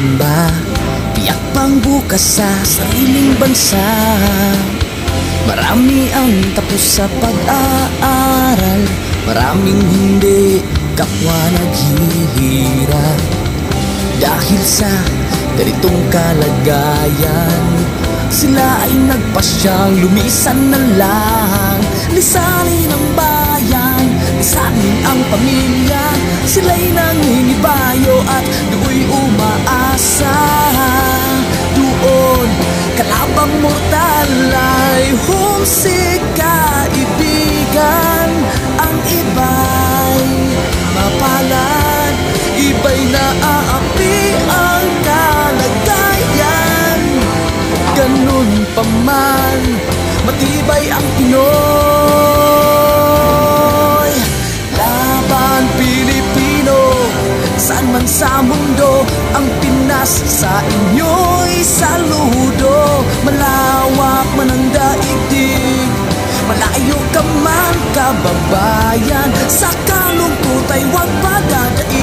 pangamba, tiyak pang bukas sa sariling bansa. Marami ang tapos sa pag-aaral, maraming hindi kapwa naghihirap. Dahil sa ganitong kalagayan, sila ay nagpasyang lumisan na lang. Lisanin ang bayan, lisanin ang pamilya. Sila'y nangingibayo at do'y umaasa. Doon, kalabang mortal ay humsik kaibigan. Ang iba'y mapalad, iba'y naaapi ang kalagayan. Ganun pa man, matibay ang Pinoy. Laban Pilipino, saan man sa mundo, ang Pinas sa inyo'y saludo. Malawak man ang daigdig, malayo ka man kababayan, sa kalungkot ay huwag padadaig.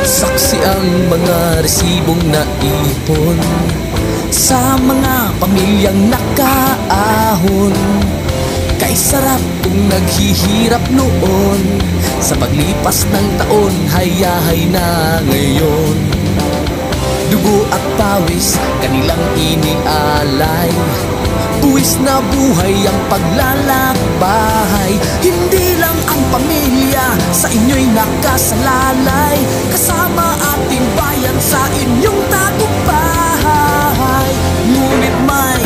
Saksi ang mga resibong naipon sa mga pamilyang nakaahon. Kay sarap kung naghihirap noon, sa paglipas ng taon hayahay na ngayon. Dugo at pawis kanilang inialay, buwis na buhay ang paglalakbay. Hindi lang ang pamilya sa inyo'y nakasalalay, kasama ating bayan sa inyong tagumpay. Ngunit may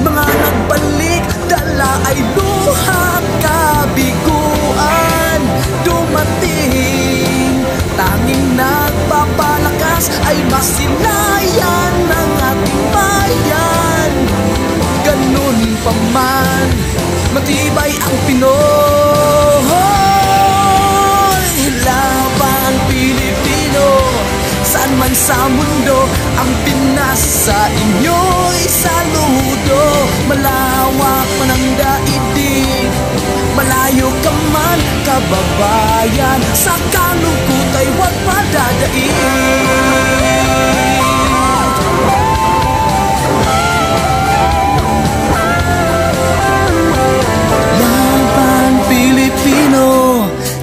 mga nagbalik, dala ay luha at kabiguan. Dumating, tanging nagpapalakas ay masilayan ng ating bayan. Ganun pa man, matibay ang Pinoy. Laban Pilipino, saan man sa mundo, ang Pinas sa inyo'y saludo. Malawak man ang daigdig, malayo ka man kababayan, sa kalungkot ay huwag padadaig.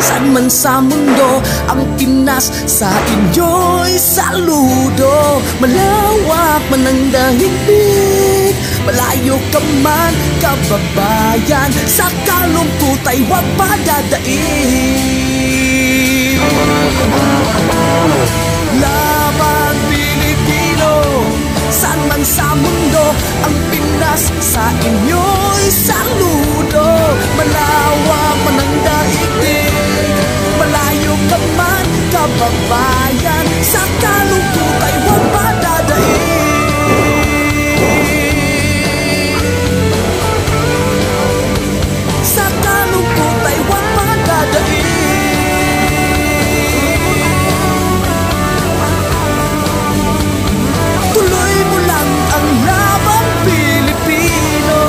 Saan man sa mundo, ang Pinas sa inyo'y saludo. Malawak man ang daigdig, malayo ka man kababayan, sa kalungkot ay huwag padadaig. Laban Pilipino, saan man sa mundo, ang Pinas sa inyo'y saludo. Malawak man ang daigdig, malayo ka man kababayan, sa kalungkot ay huwag padadaig. Sa kalungkot ay huwag padadaig. Tuloy mo lang ang laban Pilipino.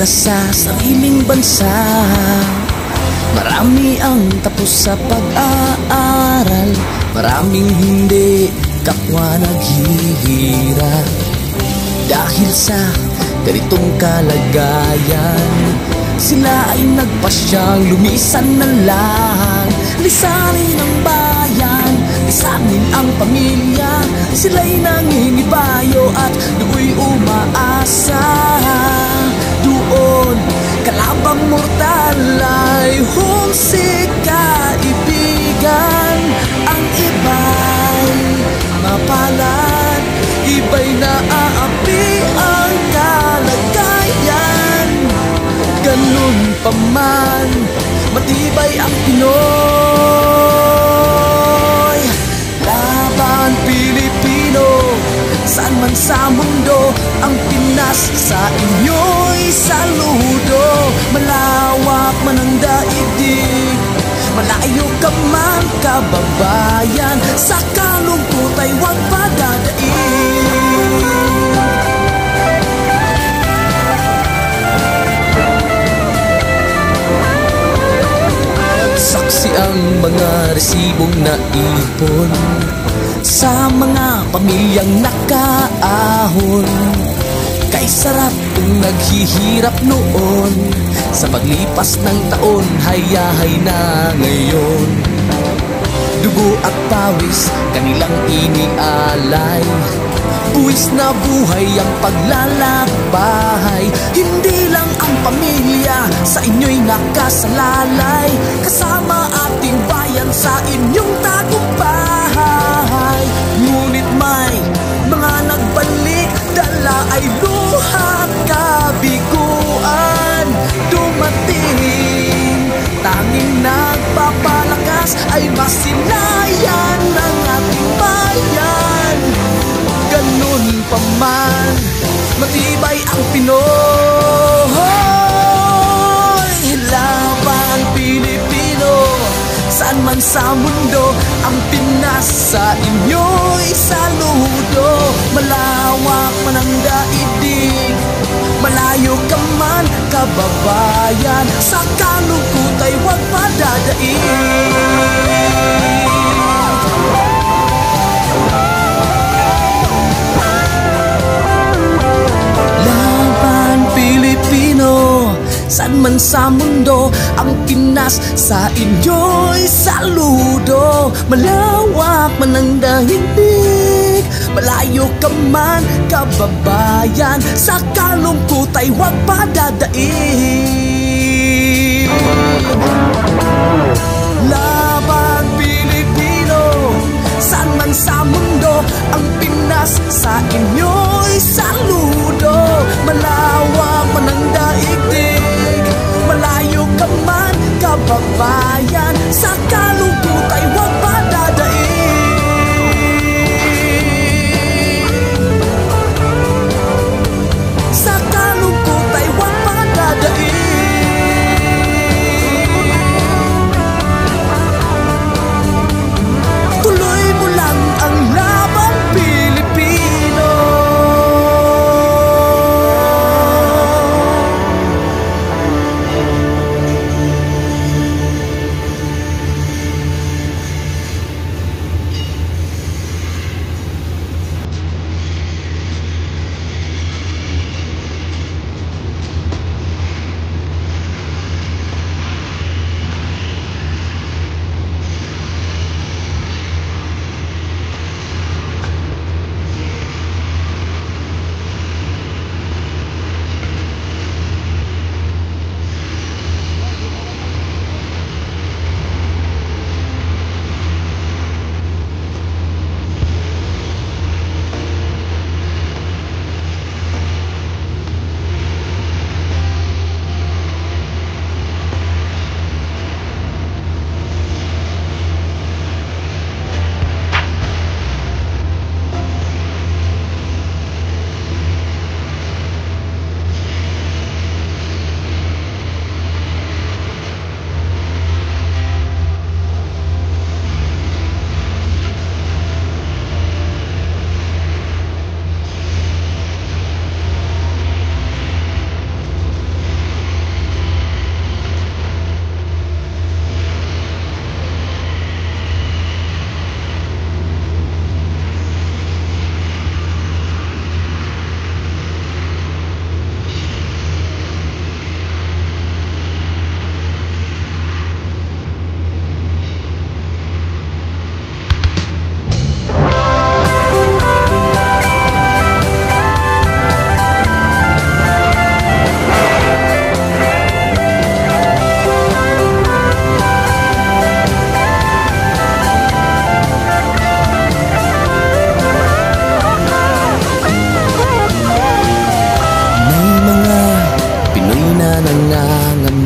ka sa sariling bansa. Marami ang tapos sa pag-aaral, maraming hindi kapwa naghihirap. Dahil sa ganitong kalagayan, sila ay nagpasyang lumisan na lang. Lisanin ang bayan, lisanin ang pamilya. Sila'y nangingibayo at do'y umaasa. Doon, kalabang mortal ay humsik kaibigan. Ang iba'y mapalad, iba'y naaapi ang kalagayan. Ganun pa man, matibay ang Pinoy. Laban Pilipino, saan man sa mundo, ang Pinas sa inyo'y saludo. Malawak man ang daigdig, malayo ka man kababayan, sa kalungkot ay huwag padadaig. Saksi ang mga resibong naipon sa mga pamilyang nakaahon. Kay sarap kung naghihirap noon, sa paglipas ng taon, hayahay na ngayon. Dugo at pawis, kanilang inialay, buwis na buhay ang paglalakbay. Hindi lang ang pamilya sa inyo'y nakasalalay, kasama ating bayan sa inyong tagumpay. Ngunit may mga nagbalik, dala ay luha kabiguan. Dumating, tanging nagpapalakas ay masilayan ng ating bayan. Ganun pa man, matibay ang Pinoy. Laban Pilipino, saan man sa mundo, ang Pinas sa inyo'y saludo. Malawak man ang daigdig, malayo ka man kababayan, sa kalungkot ay huwag padadaig. Saan man sa mundo, ang Pinas sa inyo'y saludo. Malawak man ang daigdig, malayo ka man kababayan, sa kalungkot ay huwag padadaig. Laban Pilipino, saan man sa mundo, ang Pinas sa inyo'y saludo. Malawak man ang daigdig, malayo ka man kababayan, sa kalungkot ay huwag padadaig. Sa kalungkot ay huwag padadaig.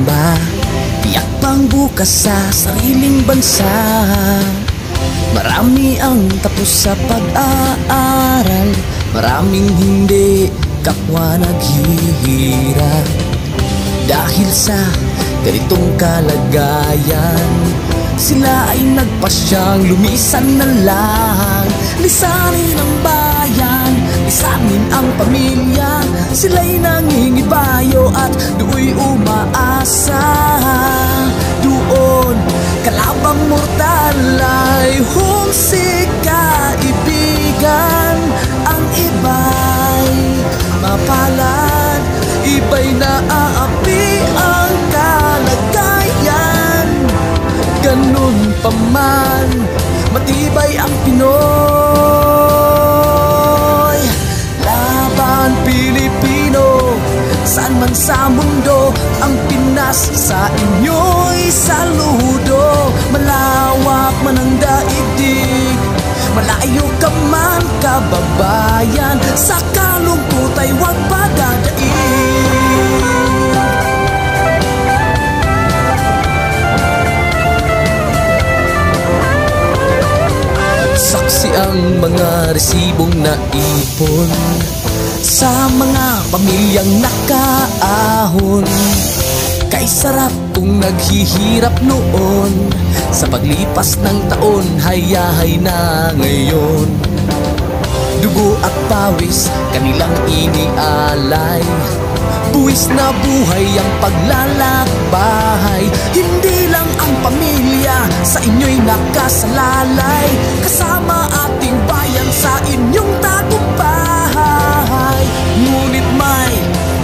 pangamba, tiyak pang bukas sa sariling bansa. Marami ang tapos sa pag-aaral, maraming hindi kapwa naghihirap. Dahil sa ganitong kalagayan, sila ay nagpasyang lumisan na lang. Lisanin ang bayan, lisanin ang pamilya, sila'y nangingibayo at do'y umaasa. Doon kalabang mortal ay humsik kaibigan. Ang iba'y mapalad, iba'y naaapi ang kalagayan. Ganun pa man, matibay ang Pinoy. Laban Pilipino, saan man sa mundo, ang Pinas sa inyo'y saludo. Malawak man ang daigdig, malayo ka man kababayan, sa kalungkot ay huwag padadaig. Saksi ang mga resibong naipon sa mga pamilyang nakaahon. Kay sarap kung naghihirap noon, sa paglipas ng taon hayahay na ngayon. Dugo at pawis kanilang inialay, buwis na buhay ang paglalakbay. Hindi lang ang pamilya sa inyo'y nakasalalay, kasama ating bayan sa inyong tagumpay. Ngunit may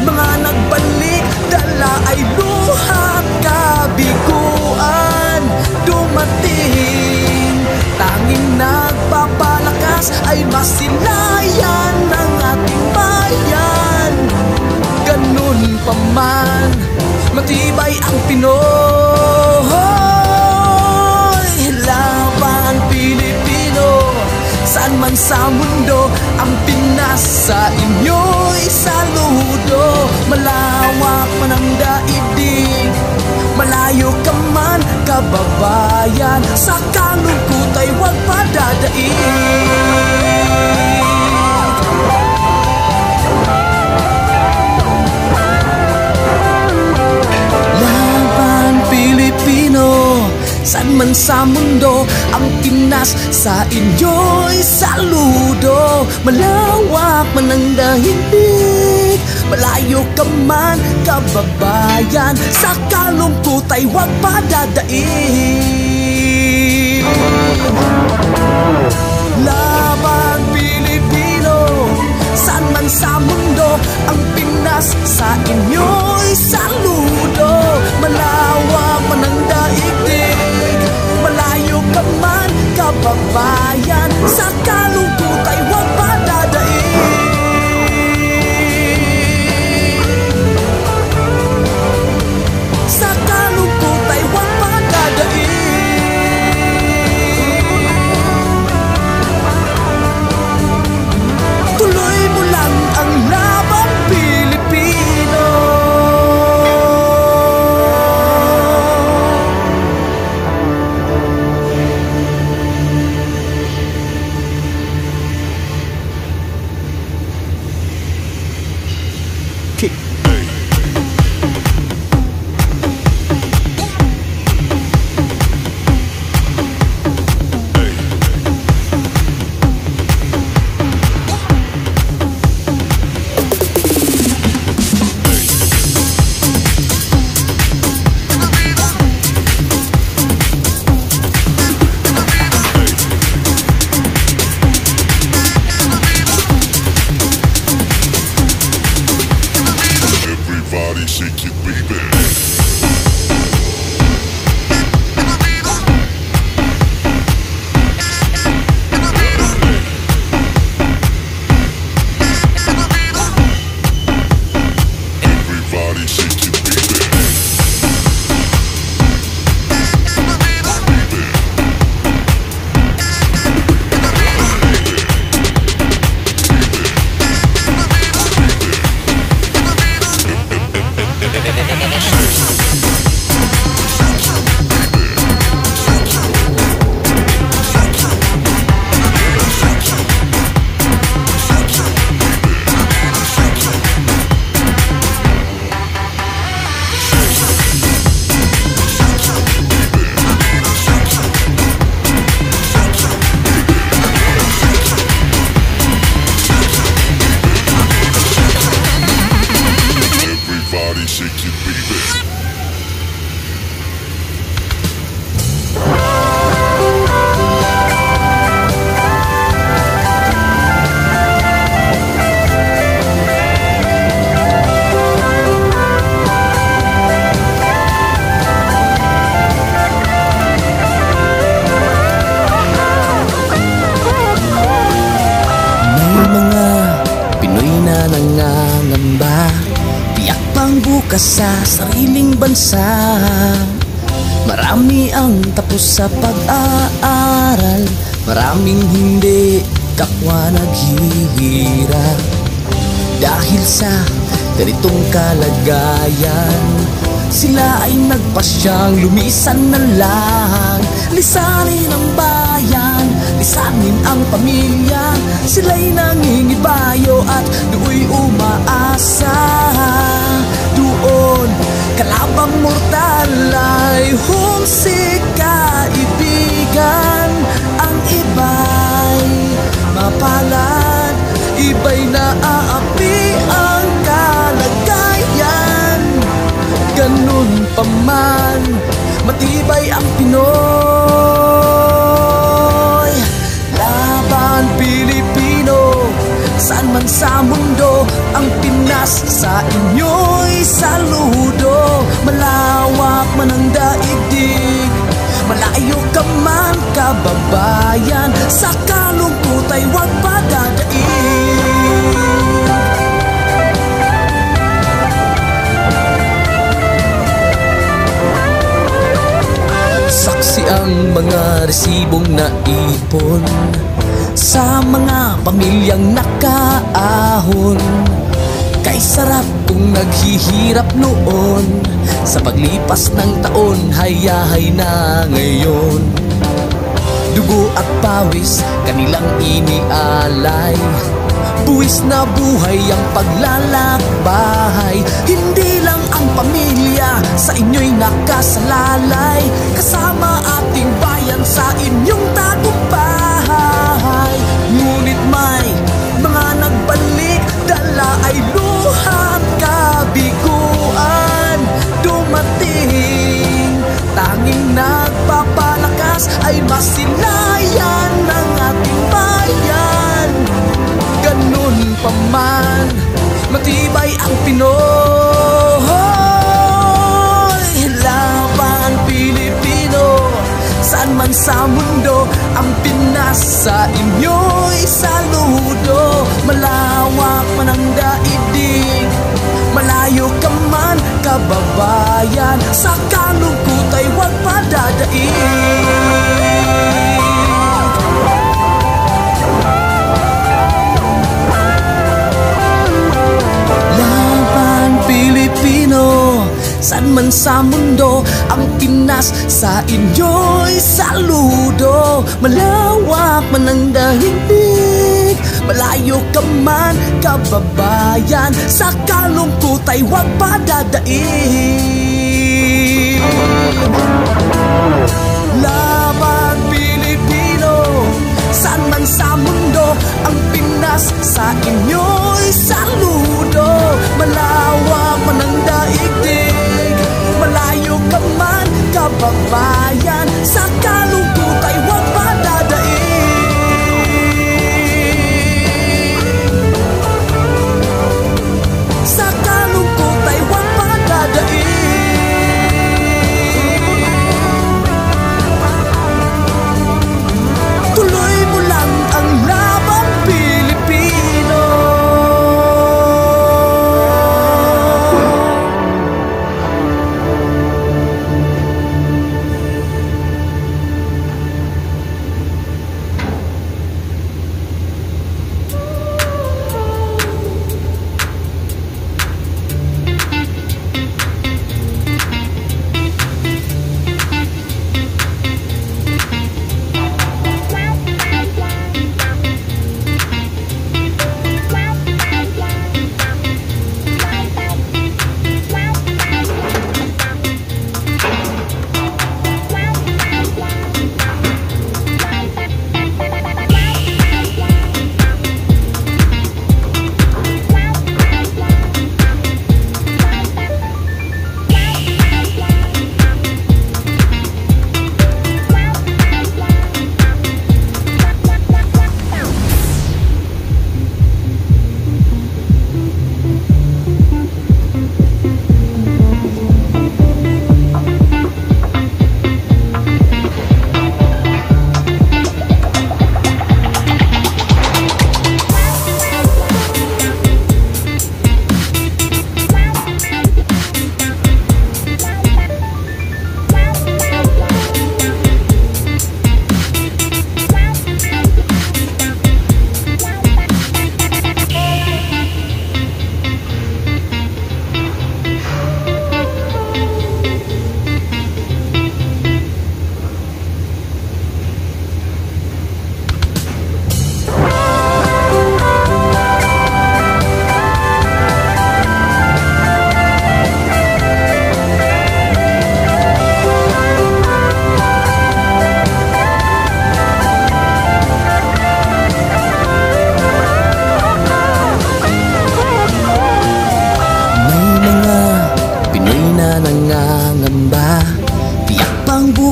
mga nagbalik, dala ay luha at kabiguan. Dumating, tanging nagpapalakas ay masilayan ng ating bayan. Ganun pa man, matibay ang Pinoy. Laban Pilipino, saan man sa mundo, ang Pinas sa inyo'y saludo. Malawak man ang daigdig, malayo ka man kababayan, sa kalungkot ay huwag padadaig. Pilipino, saan man sa mundo, ang Pinas sa inyo'y saludo. Malawak man ang daigdig, malayo ka man kababayan, sa kalungkot ay huwag padadaig. Laban Pilipino, saan man sa mundo, ang Pinas sa inyo'y saludo. Malawak man ang daigdig, malayo ka man kababayan, sa kalungkot ay huwag padadaig. Sa kalungkot ay huwag padadaig. Tuloy mo lang ang laban Pilipino. bansa. Marami ang tapos sa pag-aaral, maraming hindi kapwa naghihirap. Dahil sa ganitong kalagayan, sila ay nagpasyang lumisan na lang. Lisanin ang bayan, lisanin ang pamilya. Sila'y nangingibayo at do'y umaasa. Doon kalabang mortal ay humsik kaibigan. Ang iba'y mapalad, iba'y naaapi ang kalagayan. Ganun pa man, matibay ang Pinoy. Laban Pilipino, saan man sa mundo, ang Pinas sa inyo'y saludo. Malawak man ang daigdig, malayo ka man kababayan, sa kalungkot ay huwag padadaig. Saksi ang mga resibong naipon sa mga pamilyang nakaahon. Kay sarap kung naghihirap noon, sa paglipas ng taon hayahay na ngayon. Dugo at pawis kanilang inialay, buwis na buhay ang paglalakbay. Hindi lang ang pamilya sa inyo'y nakasalalay, kasama ating bayan sa inyong tagumpay. Ngunit may mga nagbalik, dala ay luha at kabiguan. Dumating, tanging nagpapalakas ay masilayan ng ating bayan. Ganun pa man, matibay ang Pinoy. Laban Pilipino, saan man sa mundo, ang Pinas sa inyo'y saludo. Malawak man ang daigdig, malayo ka man kababayan, sa kalungkot ay huwag padadaig. Pilipino, saan man sa mundo, ang Pinas sa inyo'y saludo. Malawak man ang daigdig, malayo ka man kababayan, sa kalungkot ay huwag padadaig. Laban Pilipino, saan man sa mundo, ang Pinas sa inyo'y saludo. Malawak man ang daigdig, malayo ka man kababayan, sa kalungkot ay huwag padadaig. Sa kalungkot ay huwag padadaig. Tuloy mo lang ang laban Pilipino.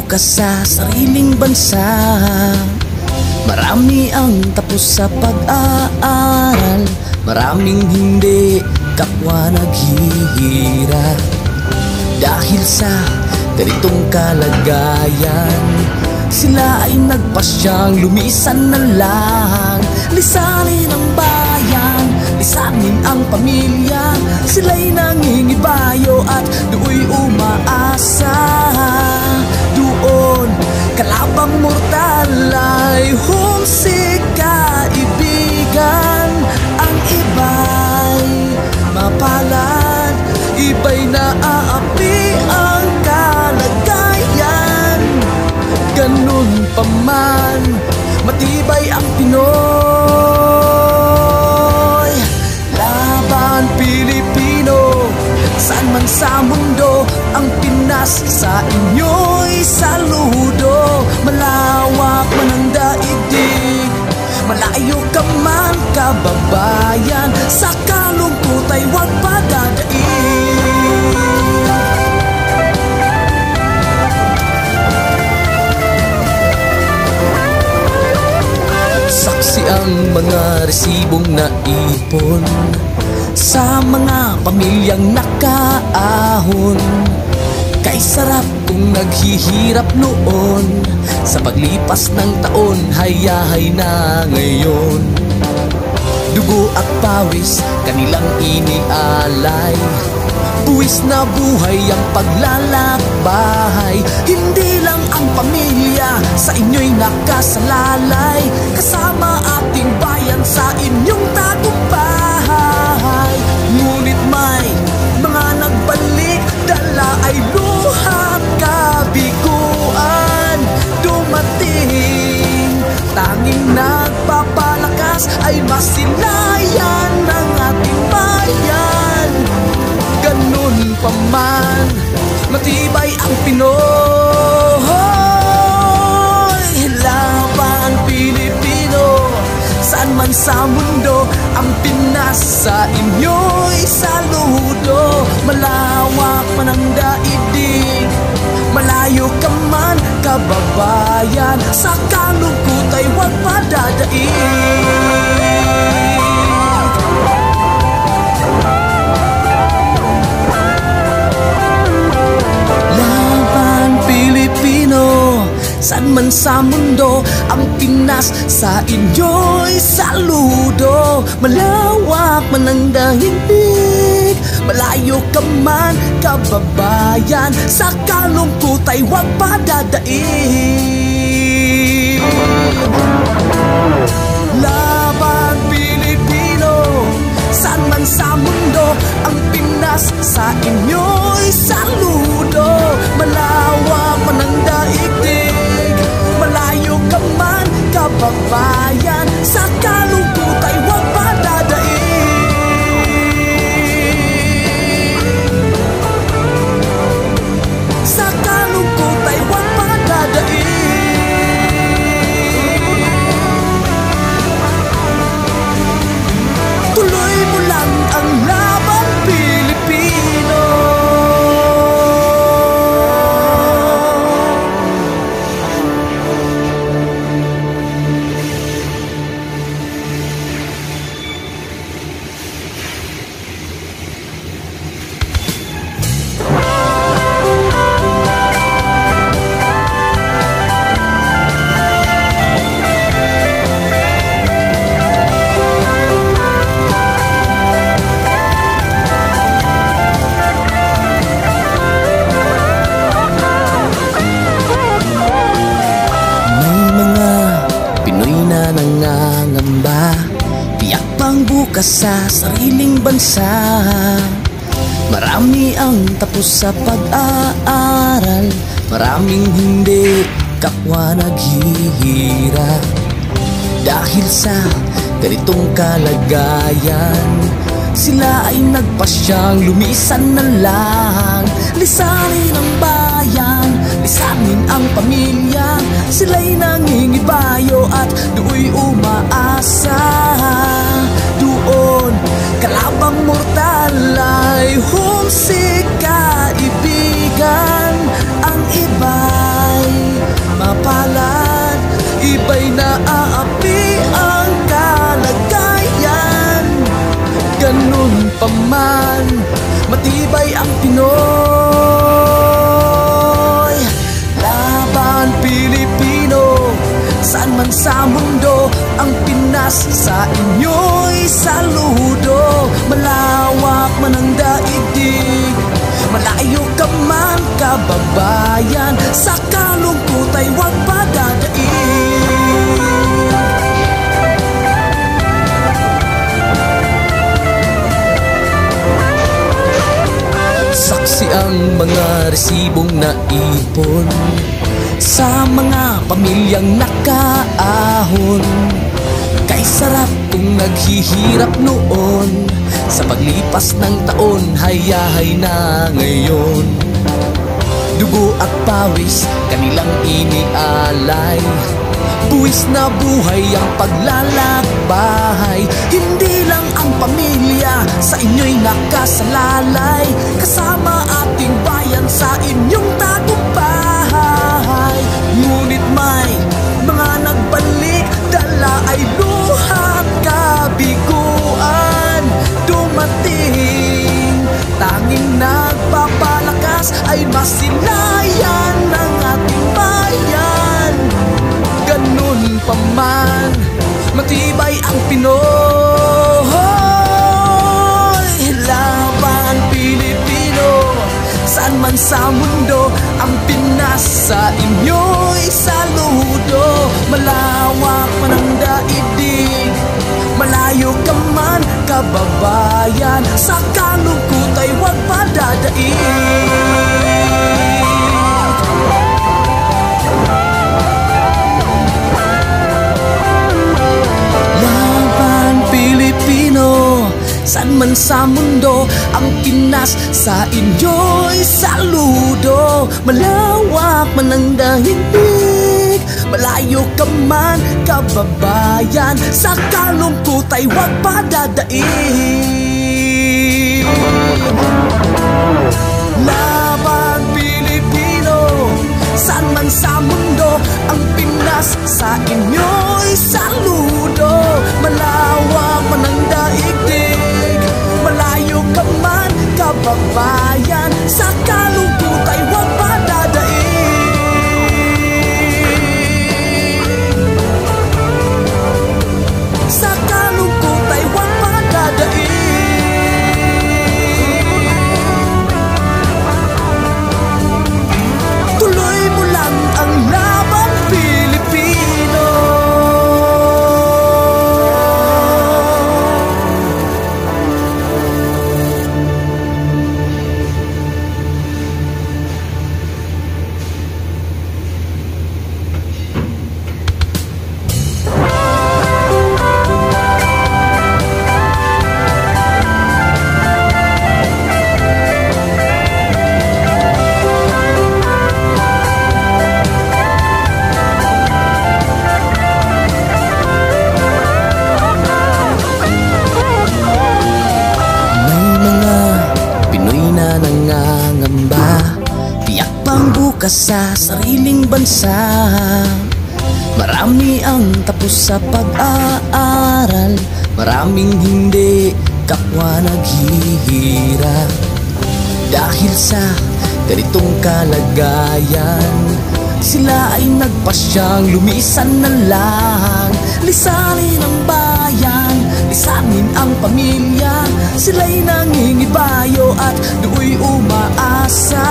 bukas sa sariling bansa. Marami ang tapos sa pag-aaral, maraming hindi kapwa naghihirap. Dahil sa ganitong kalagayan, sila ay nagpasyang lumisan na lang. Lisanin ang bayan, lisanin ang pamilya. Sila'y nangingibayo at do'y umaasa. Doon kalabang mortal ay humsik kaibigan. Ang iba'y mapalad, iba'y naaapi ang kalagayan. Ganun pa man, matibay ang Pinoy. Laban Pilipino, saan man sa mundo, ang Pinas sa inyo'y saludo. Malawak man ang daigdig, malayo ka man kababayan, sa kalungkot ay huwag padadaig. Saksi ang mga resibong naipon sa mga pamilyang nakaahon. Kay sarap kung naghihirap noon, sa paglipas ng taon, hayahay na ngayon. Dugo at pawis kanilang inialay, buwis na buhay ang paglalakbay. Hindi lang ang pamilya sa inyo'y nakasalalay, kasama ating bayan sa inyong tagumpay. Ngunit may mga nagbalik, dala ay luhat kabiguan. Dumating, tanging nagpapalakas ay masilayan ng ating bayan. Ganun pa man, matibay ang Pinoy. Laban Pilipino, saan man sa mundo, ang Pinas sa inyo'y saludo. Malawak man ang daigdig, malayo ka man kababayan, sa kalungkot ay huwag padadaig. Saan man sa mundo, ang Pinas sa inyo'y saludo. Malawak man ang daigdig, malayo ka man kababayan, sa kalungkot ay huwag padadaig. Laban Pilipino, saan man sa mundo, ang Pinas sa inyo'y saludo. Malawak man ang daigdig, malayo ka man kababayan, sa kalungkot ay huwag padadaig. Sa kalungkot ay huwag padadaig. Tuloy mo lang ang laban Pilipino. Nangangamba, tiyak pang bukas sa sariling bansa. Marami ang tapos sa pag-aaral, maraming hindi kapwa naghihirap. Dahil sa ganitong kalagayan, sila ay nagpasyang lumisan na lang. Lisanin ang bayan, lisanin ang pamilya. Sila'y nangingibayo at do'y umaasa. Doon kalabang mortal ay humsik kaibigan. Ang iba'y matibay ang Pinoy. Laban Pilipino, saan man sa mundo, ang Pinas sa inyo'y saludo. Malawak man ang daigdig, malayo ka man kababayan, sa kalungkot ay huwag padadaig. Saksi ang mga resibong naipon sa mga pamilyang nakaahon. Kay sarap kung naghihirap noon, sa paglipas ng taon, hayahay na ngayon. Dugo at pawis, kanilang inialay, buwis na buhay ang paglalakbay. Hindi lang ang pamilya sa inyo'y nakasalalay, kasama ating bayan sa inyong tagumpay. Ngunit may mga nagbalik, dala ay luha at kabiguan. Dumating, tanging nagpapalakas ay masilayan ng ating bayan. Ganun pa man, matibay ang Pinoy. Laban Pilipino, saan man sa mundo, ang Pinas sa inyo'y saludo. Malawak man ang daigdig, malayo ka man kababayan, sa kalungkot ay huwag padadaig. Pilipino, saan man sa mundo, ang Pinas sa inyo'y saludo. Malawak man ang daigdig, malayo ka man kababayan, sa kalungkot ay huwag padadaig. Laban Pilipino, saan man sa mundo, ang Pinas sa inyo'y saludo. Malawak man ang daigdig, malayo ka man kababayan, sa kalungkot ay huwag padadaig. Sa kalungkot ay huwag padadaig. Tuloy mo lang ang laban Pilipino. Sa sariling bansa, marami ang tapos sa pag-aaral, maraming hindi kapwa naghihirap. Dahil sa ganitong kalagayan, sila ay nagpasyang lumisan na lang. Lisanin ang bayan, lisanin ang pamilya, sila'y nangingibayo at do'y umaasa.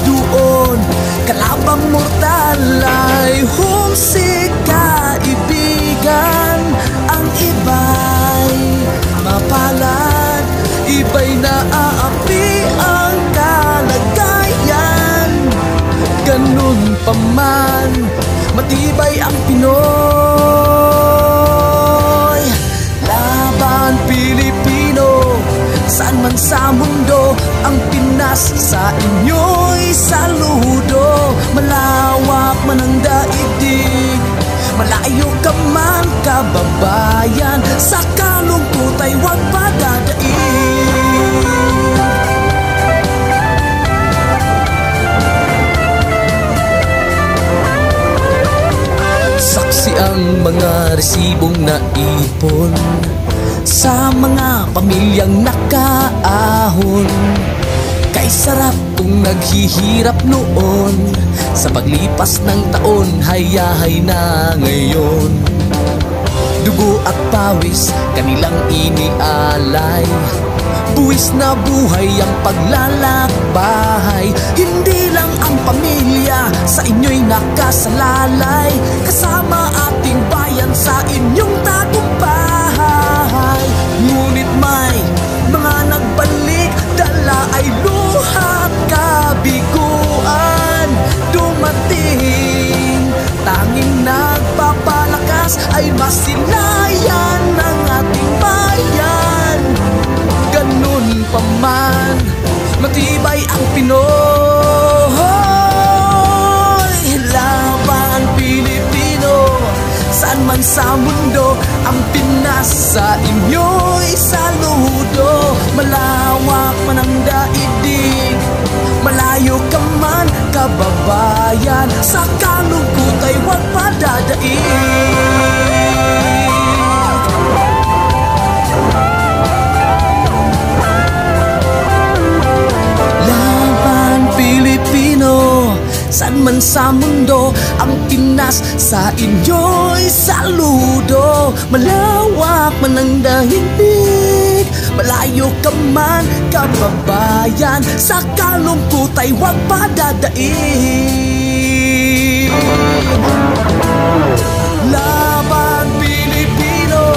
Doon, kalabang mortal ay humsik kaibigan. Ang iba'y mapalad, iba'y naaapi ang kalagayan. Ganun pa man, matibay ang Pinoy. Laban Pilipino, saan man sa mundo, ang Pinas sa inyo'y saludo. Malawak man ang daigdig, malayo ka man kababayan, sa kalungkot ay huwag padadaig. Saksi ang mga resibong naipon sa mga pamilyang nakaahon. Kay sarap kung naghihirap noon, sa paglipas ng taon, hayahay na ngayon. Dugo at pawis, kanilang inialay, buwis na buhay ang paglalakbay. Hindi lang ang pamilya sa inyo'y nakasalalay, kasama ating bayan sa inyong tagumpay. Ngunit may mga nagbalik, dala ay luha at kabiguan. Dumating, tanging nagpapalakas ay masilayan ng ating bayan. Ganun pa man, matibay ang Pinoy. Laban Pilipino, saan man sa mundo, ang Pinas sa inyo'y saludo. Malawak man ang daigdig, malayo ka man kababayan, sa kalungkot ay huwag padadaig. Laban Pilipino, saan man sa mundo, ang Pinas sa inyo'y saludo. Malawak man ang daigdig, malayo ka man kababayan, sa kalungkot ay huwag padadaig. Laban Pilipino,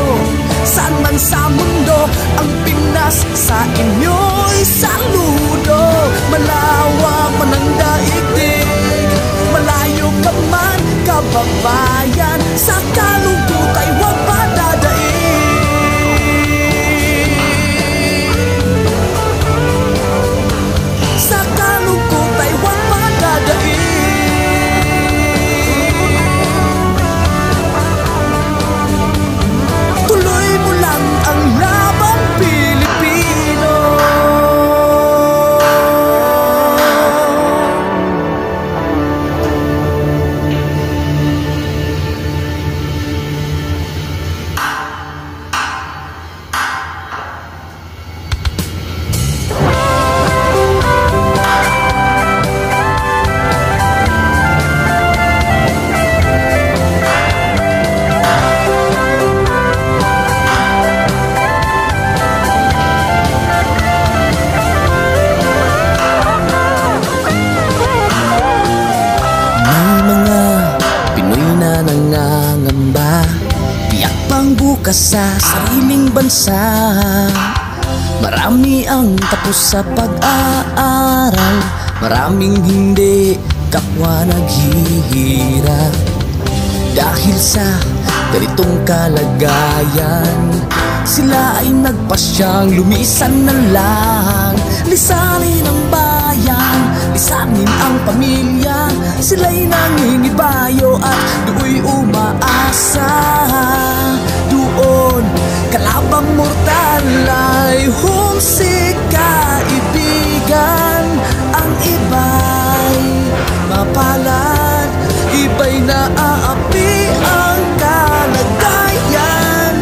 saan man sa mundo, ang Pinas sa inyo'y saludo. Malawak man ang daigdig, malayo ka man kababayan, sa kalungkot ay huwag padadaig. Sa kalungkot ay huwag padadaig. Tuloy mo lang ang laban Pilipino. Sa sariling bansa, marami ang tapos sa pag-aaral, maraming hindi kapwa naghihirap. Dahil sa ganitong kalagayan, sila ay nagpasyang lumisan na lang. Lisanin ang bayan, lisanin ang pamilya, sila'y nangingibayo at do'y umaasa. Doon, kalabang mortal ay humsik kaibigan. Ang iba'y mapalad, iba'y naaapi ang kalagayan.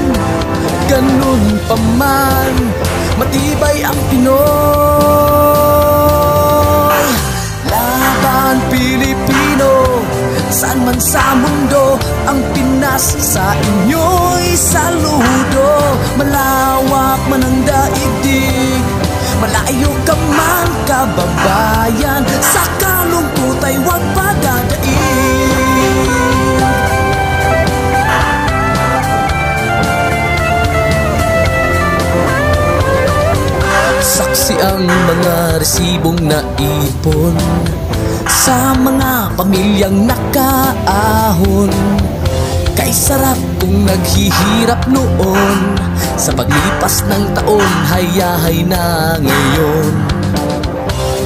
Ganun pa man, matibay ang Pinoy. Laban Pilipino, saan man sa mundo, ang Pinas sa inyo'y saludo. Malawak man ang daigdig, malayo ka man kababayan, sa kalungkot ay huwag padadaig. Saksi ang mga resibong naipon sa mga pamilyang nakaahon. Kay sarap kung naghihirap noon, sa paglipas ng taon, hayahay na ngayon.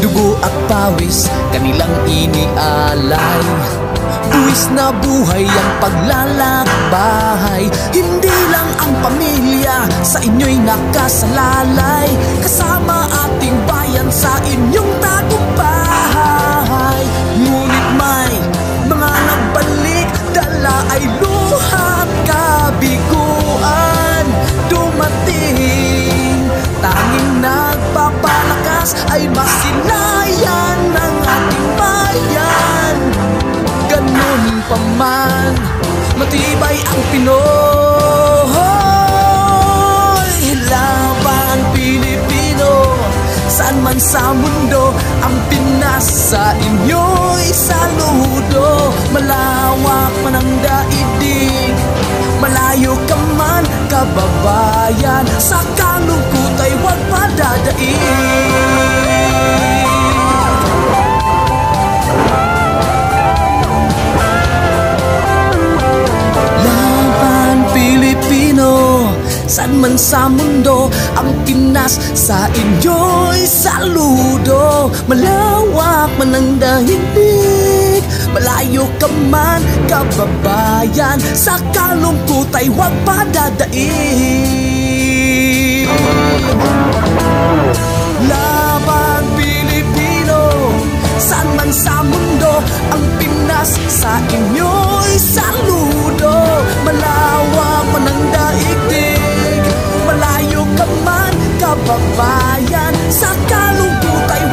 Dugo at pawis, kanilang inialay, buwis na buhay ang paglalakbay. Hindi lang ang pamilya sa inyo'y nakasalalay, kasama ating bayan sa inyong tagumpay. Ngunit may mga nagbalik, dala ay luha at kabiguan. Dumating man sa mundo, ang Pinas sa inyo'y saludo. Malawak man ang daigdig, malayo ka man kababayan, sa kalungkot ay huwag padadaig. Pilipino, saan man sa mundo, ang Pinas sa inyo'y saludo. Malawak man ang daigdig, malayo ka man kababayan, sa kalungkot ay huwag padadaig. Laban Pilipino, saan man sa mundo, ang Pinas sa inyo'y saludo. Malawak man ang daigdig, malayo ka man kababayan, sa kalungkot ay